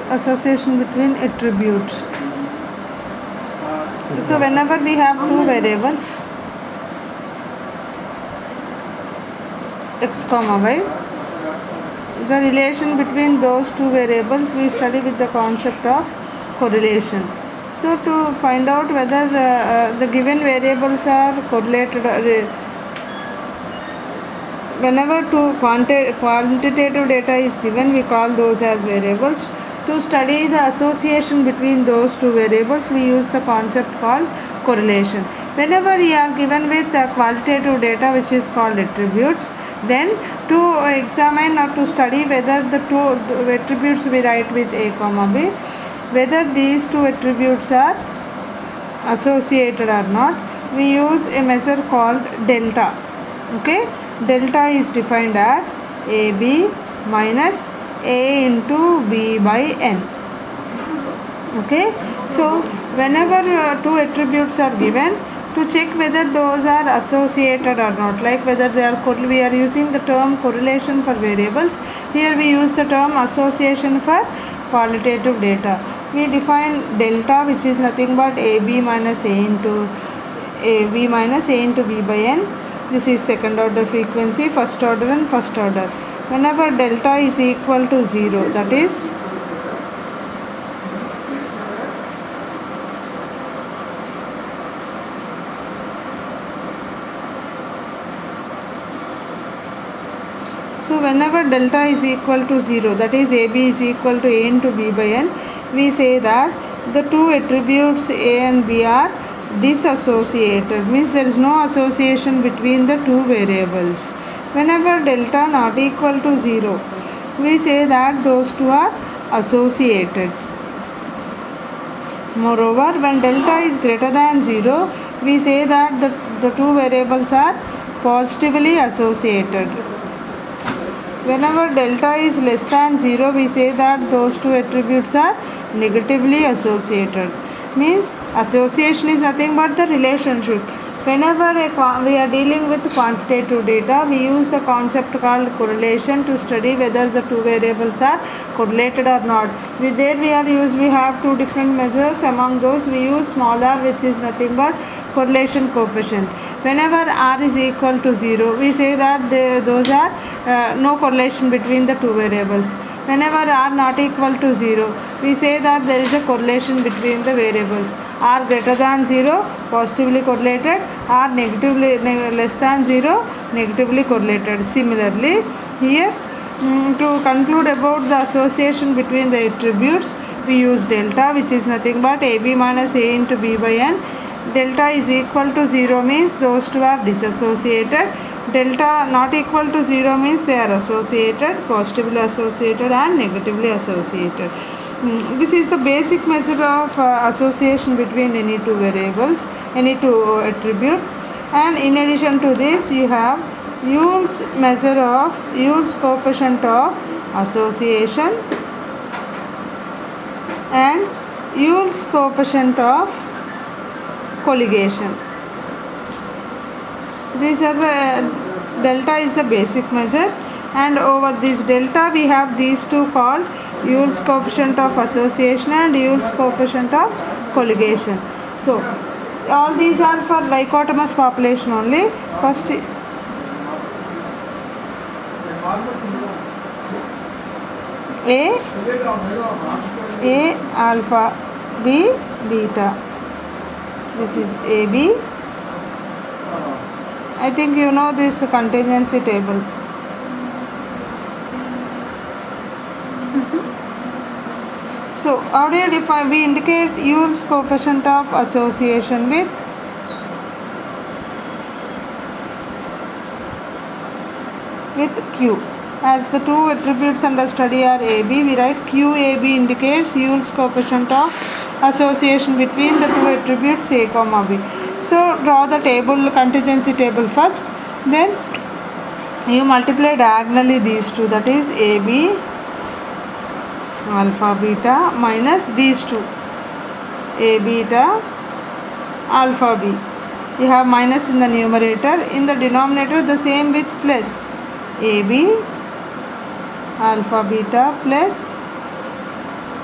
association between attributes. So whenever we have two variables x comma y, the relation between those two variables we study with the concept of correlation. So to find out whether the given variables are correlated, whenever two quantitative data is given, we call those as variables. To study the association between those two variables, we use the concept called correlation. Whenever we are given with qualitative data, which is called attributes, then to examine or to study whether the two attributes we write with a comma b, whether these two attributes are associated or not, we use a measure called delta. Okay, delta is defined as AB minus A into B by N. Okay, so whenever two attributes are given, to check whether those are associated or not, like whether they are we are using the term correlation for variables. Here we use the term association for qualitative data. We define delta, which is nothing but AB minus A into AB minus A into B by N. This is second order frequency, first order and first order. Whenever delta is equal to 0, that is so whenever delta is equal to 0, that is AB is equal to A into B by N, we say that the two attributes A and B are disassociated, means there is no association between the two variables. Whenever delta not equal to 0, we say that those two are associated. Moreover, when delta is greater than 0, we say that the two variables are positively associated. Whenever delta is less than 0, we say that those two attributes are negatively associated. Means association is nothing but the relationship. Whenever we are dealing with quantitative data, we use the concept called correlation to study whether the two variables are correlated or not. We have two different measures. Among those, we use small r, which is nothing but correlation coefficient. Whenever r is equal to 0, we say that those are no correlation between the two variables. Whenever r not equal to 0, we say that there is a correlation between the variables. R greater than 0, positively correlated. R negatively less than 0, negatively correlated. Similarly, here to conclude about the association between the attributes, we use delta, which is nothing but AB minus A into B by N. Delta is equal to 0 means those two are disassociated. Delta not equal to 0 means they are associated, positively associated and negatively associated. This is the basic measure of association between any two variables, any two attributes. And in addition to this, you have Yule's coefficient of association and Yule's coefficient of colligation. These are the delta is the basic measure, and over this delta we have these two called Yule's coefficient of association and Yule's coefficient of colligation. So all these are for dichotomous population only. First A alpha, B beta. This is AB. I think you know this contingency table. So how do you define? We indicate Yule's coefficient of association with Q. As the two attributes under study are AB, we write QAB indicates Yule's coefficient of association between the two attributes A comma B. So draw the table, contingency table first, then you multiply diagonally these two, that is AB alpha beta minus these two A beta alpha B. You have minus in the numerator, in the denominator the same with plus AB alpha beta plus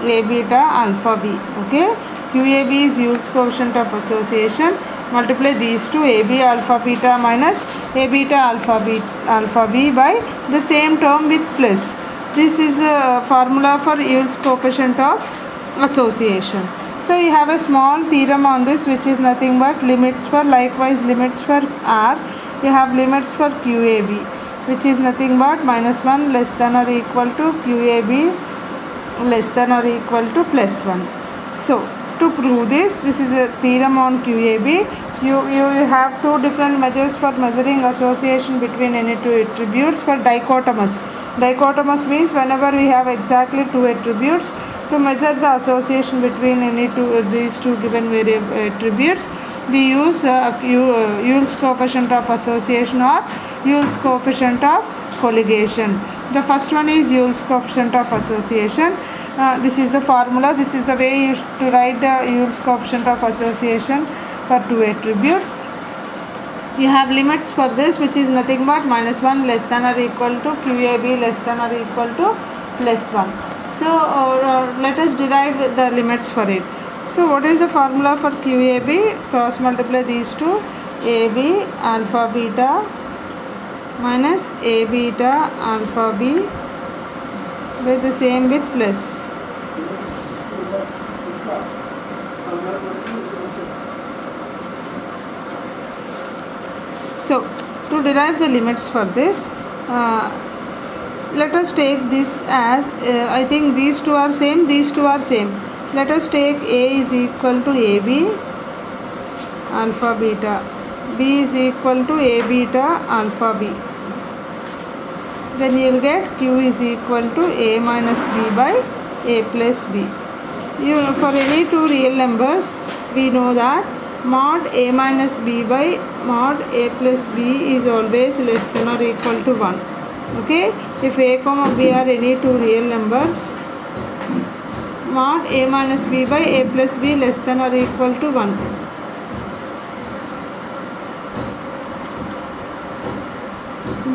A beta alpha b. Okay, QAB is Yule's coefficient of association. Multiply these two, AB alpha beta minus A beta alpha b by the same term with plus. This is the formula for Yule's coefficient of association. So you have a small theorem on this, which is nothing but limits for, likewise limits for R. You have limits for QAB, which is nothing but minus 1 less than or equal to QAB less than or equal to plus 1. So to prove this is a theorem on QAB. You have two different measures for measuring association between any two attributes for dichotomous. Dichotomous means whenever we have exactly two attributes, to measure the association between any these two given attributes, we use Yule's coefficient of association or Yule's coefficient of colligation. The first one is Yule's coefficient of association. This is the formula. This is the way to write the Yule's coefficient of association for two attributes. You have limits for this, which is nothing but minus 1 less than or equal to QAB less than or equal to plus 1. So let us derive the limits for it. So what is the formula for QAB? Cross multiply these two, AB alpha beta minus A beta alpha b with the same with plus. So to derive the limits for this, let us take this as I think these two are same, these two are same. Let us take A is equal to AB alpha beta, B is equal to A beta alpha b. Then you will get Q is equal to A minus B by A plus B. For any two real numbers, we know that mod A minus B by mod A plus B is always less than or equal to 1. Okay, if A comma B are any two real numbers, mod A minus B by A plus B less than or equal to 1.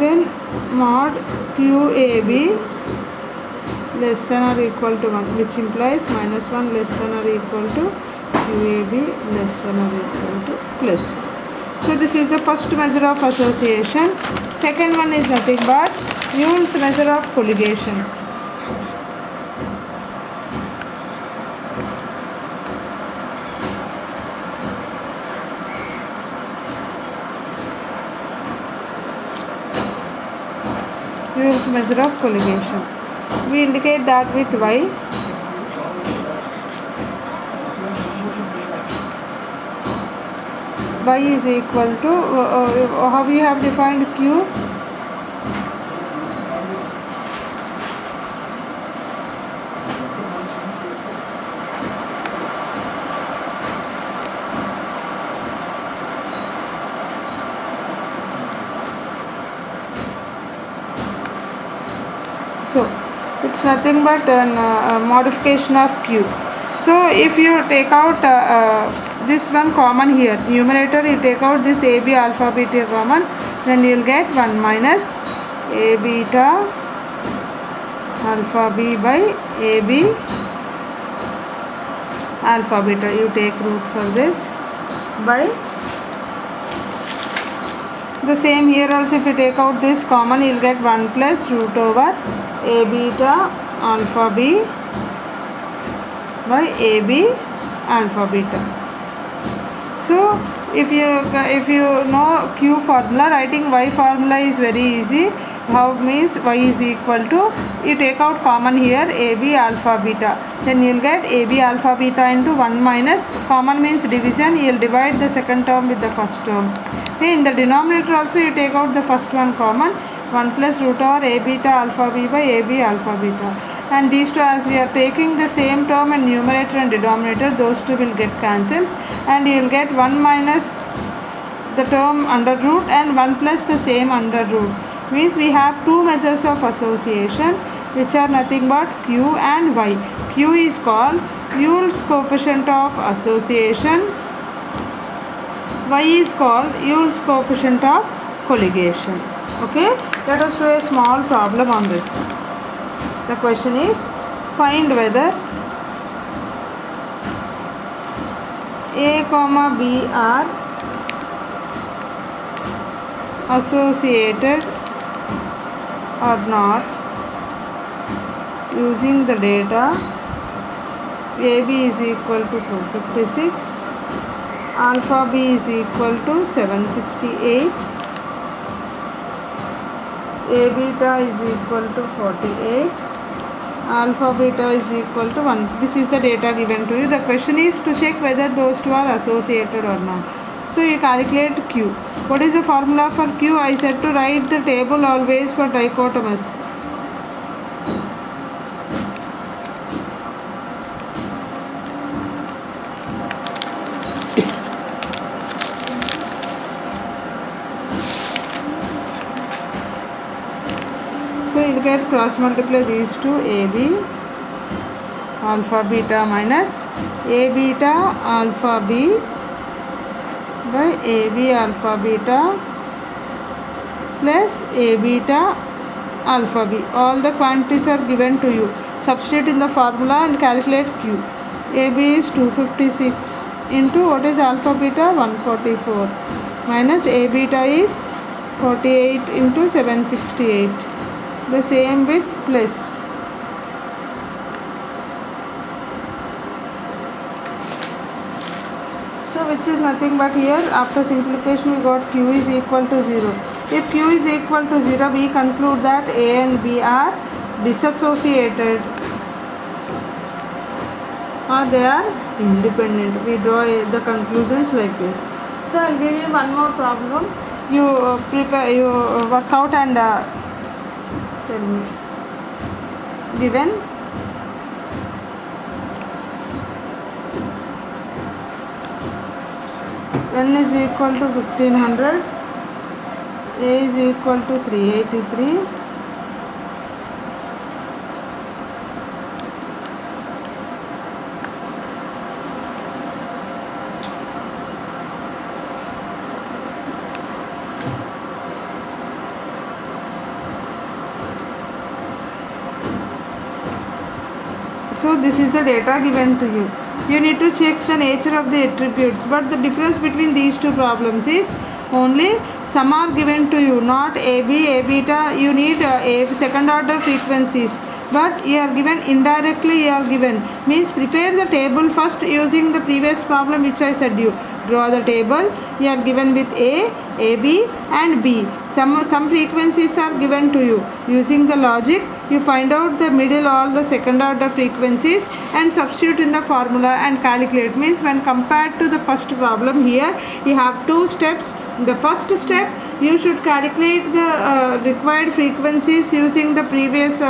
Then mod QAB less than or equal to 1, which implies minus 1 less than or equal to QAB less than or equal to plus 1. So this is the first measure of association. Second one is nothing but Yule's measure of colligation. Yule's measure of colligation. We indicate that with Y. Y is equal to how we have defined Q. So it's nothing but a modification of Q. So if you take out this one common here, numerator you take out this AB alpha beta common, then you will get 1 minus A beta alpha b by AB alpha beta. You take root for this by the same here also. If you take out this common, you will get 1 plus root over A beta alpha b by AB alpha beta. So if you know Q formula, writing Y formula is very easy. How means Y is equal to, you take out common here AB alpha beta, then you will get AB alpha beta into 1 minus, common means division, you will divide the second term with the first term. Okay, in the denominator also you take out the first one common, 1 plus root over A beta alpha b by AB alpha beta. And these two, as we are taking the same term in numerator and denominator, those two will get cancels, and you will get 1 minus the term under root and 1 plus the same under root. Means we have two measures of association which are nothing but Q and Y. Q is called Yule's coefficient of association. Y is called Yule's coefficient of colligation. Okay, let us do a small problem on this. The question is, find whether A comma B are associated or not using the data AB is equal to 256, alpha B is equal to 768, A beta is equal to 48, alpha beta is equal to 1. This is the data given to you. The question is to check whether those two are associated or not. So you calculate Q. What is the formula for Q? I said to write the table always for dichotomous. So you get cross multiply these two, AB alpha beta minus A beta alpha B by AB alpha beta plus A beta alpha B. All the quantities are given to you. Substitute in the formula and calculate Q. AB is 256 into what is alpha beta 144 minus A beta is 48 into 768. The same with plus. So which is nothing but here after simplification we got Q is equal to 0. If Q is equal to 0, we conclude that A and B are disassociated or they are independent. We draw the conclusions like this. So I'll give you one more problem. You prepare, you work out and tell me. Given n is equal to 1500, A is equal to 383, so this is the data given to you. You need to check the nature of the attributes, but the difference between these two problems is only some are given to you, not AB, A beta. You need a second order frequencies, but you are given indirectly. You are given means prepare the table first using the previous problem which I said you. Draw the table. You are given with A, AB and B. Some frequencies are given to you. Using the logic, you find out the middle all the second order frequencies and substitute in the formula and calculate. Means when compared to the first problem here, you have two steps. The first step, you should calculate the required frequencies using the previous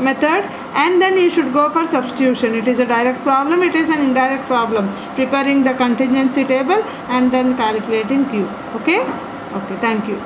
method, and then you should go for substitution. It is a direct problem, it is an indirect problem. Preparing the contingency table and then calculating Q. Okay, thank you.